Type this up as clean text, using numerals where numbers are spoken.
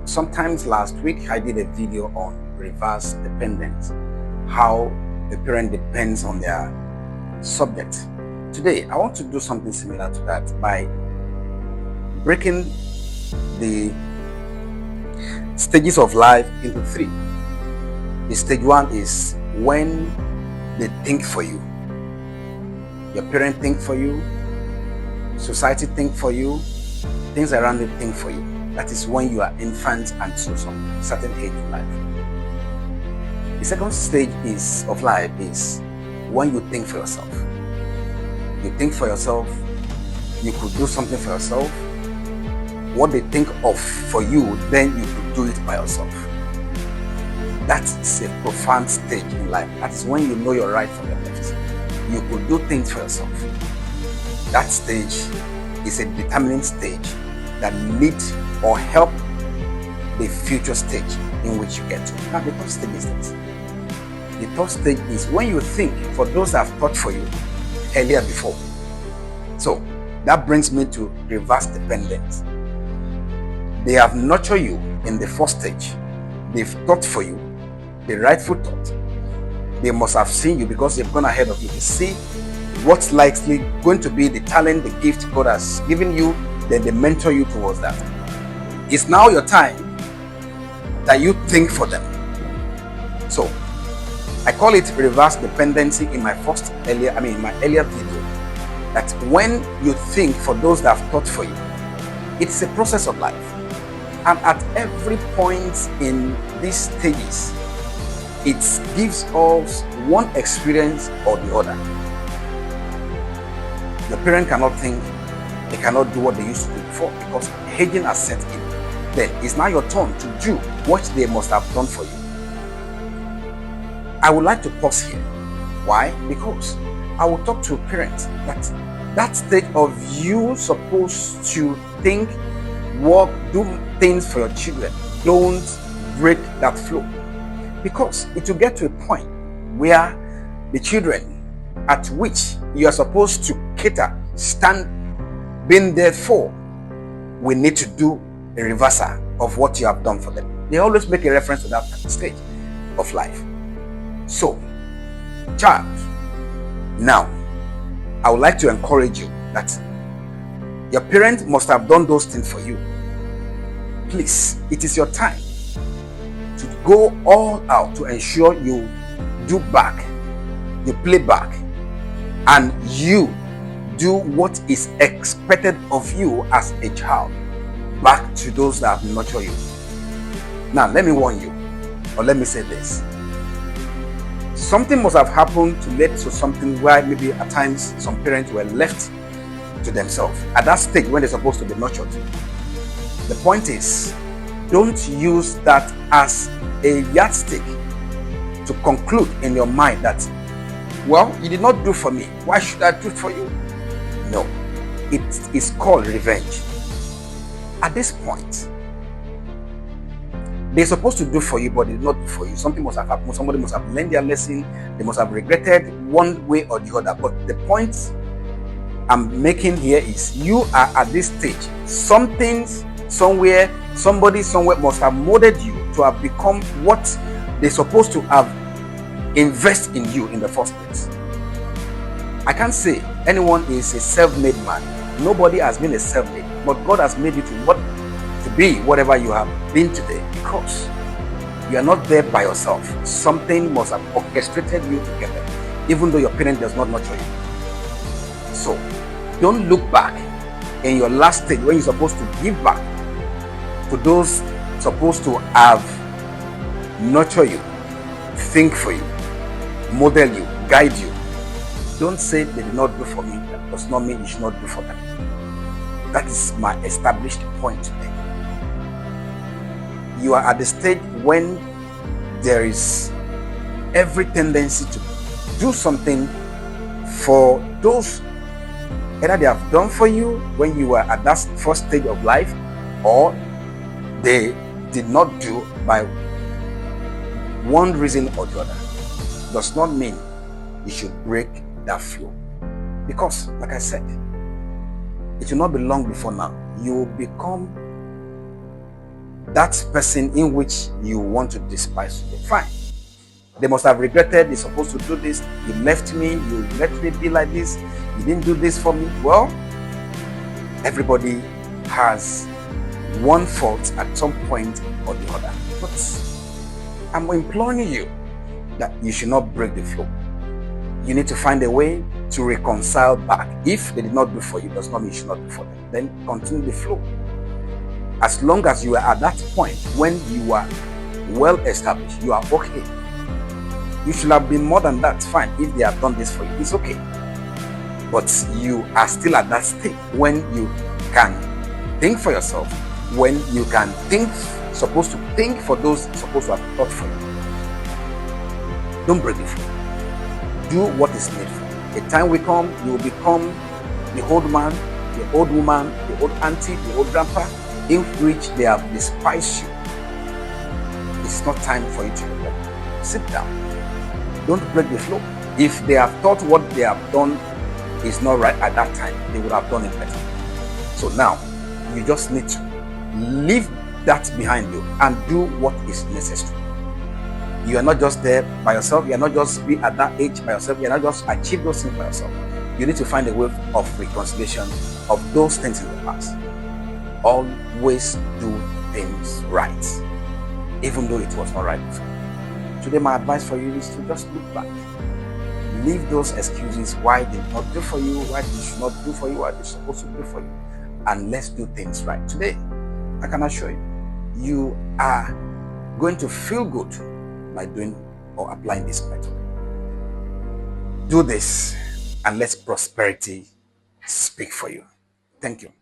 Sometimes last week I did a video on reverse dependence, how the parent depends on their subject. Today I want to do something similar to that by breaking the stages of life into three. The stage one is when they think for you. Your parent think for you, society think for you, things around you think for you. That is when you are infant until some certain age in life. The second stage of life is when you think for yourself. You think for yourself, you could do something for yourself. What they think of for you, then you could do it by yourself. That's a profound stage in life. That is when you know your right from your left. You could do things for yourself. That stage is a determining stage that leads or help the future stage in which you get to. Now the third stage is this. The third stage is when you think for those that have thought for you earlier before. So that brings me to reverse dependence. They have nurtured you in the first stage. They've thought for you the rightful thought. They must have seen you because they've gone ahead of you. They see what's likely going to be the talent, the gift God has given you, then they mentor you towards that. It's now your time that you think for them. So I call it reverse dependency in my earlier video. That when you think for those that have thought for you, it's a process of life. And at every point in these stages, it gives us one experience or the other. Your parent cannot think, they cannot do what they used to do before because aging has set in. Then it's now your turn to do what they must have done for you. I would like to pause here. Why? Because I will talk to parents that stage of you supposed to think, work, do things for your children. Don't break that flow. Because it will get to a point where the children at which you are supposed to cater, stand, being there for, we need to do a reversal of what you have done for them. They always make a reference to that stage of life. So, child, now, I would like to encourage you that your parent must have done those things for you. Please, it is your time to go all out to ensure you do back, you play back, and you do what is expected of you as a child back to those that have nurtured you. Now, let me warn you, or let me say this. Something must have happened to lead to something where maybe at times some parents were left to themselves at that stage when they're supposed to be nurtured. The point is, don't use that as a yardstick to conclude in your mind that, well, you did not do for me, why should I do for you? No, it is called revenge. At this point, they're supposed to do for you, but they did not do for you. Something must have happened. Somebody must have learned their lesson. They must have regretted one way or the other. But the point I'm making here is you are at this stage. Something, somewhere, somebody, somewhere must have molded you to have become what they're supposed to have invested in you in the first place. I can't say anyone is a self-made man. Nobody has been a self-made, but God has made you to be whatever you have been today because you are not there by yourself. Something must have orchestrated you together, even though your parent does not nurture you. So don't look back in your last stage when you're supposed to give back to those supposed to have nurtured you, think for you, model you, guide you. Don't say they did not do for me. That does not mean you should not do for them. That is my established point today. You are at the stage when there is every tendency to do something for those either they have done for you when you were at that first stage of life, or they did not do by one reason or the other. Does not mean you should break that flow. Because, like I said, it will not be long before now you will become that person in which you want to despise today. Fine. They must have regretted. They're supposed to do this. You left me. You let me be like this. You didn't do this for me. Well, everybody has one fault at some point or the other. But I'm imploring you that you should not break the flow. You need to find a way to reconcile back. If they did not do for you, does not mean you should not do for them. Then continue the flow. As long as you are at that point when you are well established, you are okay. You should have been more than that. Fine. If they have done this for you, it's okay. But you are still at that state when you can think for yourself, when you can supposed to think for those supposed to have thought for you. Don't break the flow. Do what is needful. A time will come, you will become the old man, the old woman, the old auntie, the old grandpa, in which they have despised you. It's not time for you to do that. Sit down. Don't break the flow. If they have thought what they have done is not right at that time, they would have done it better. So now, you just need to leave that behind you and do what is necessary. You are not just there by yourself. You are not just be at that age by yourself. You are not just achieve those things by yourself. You need to find a way of reconciliation of those things in the past. Always do things right, even though it was not right before. Today, my advice for you is to just look back. Leave those excuses why they did not do for you, why they should not do for you, what they're supposed to do for you. And let's do things right. Today, I can assure you, you are going to feel good by doing or applying this method. Do this and let prosperity speak for you. Thank you.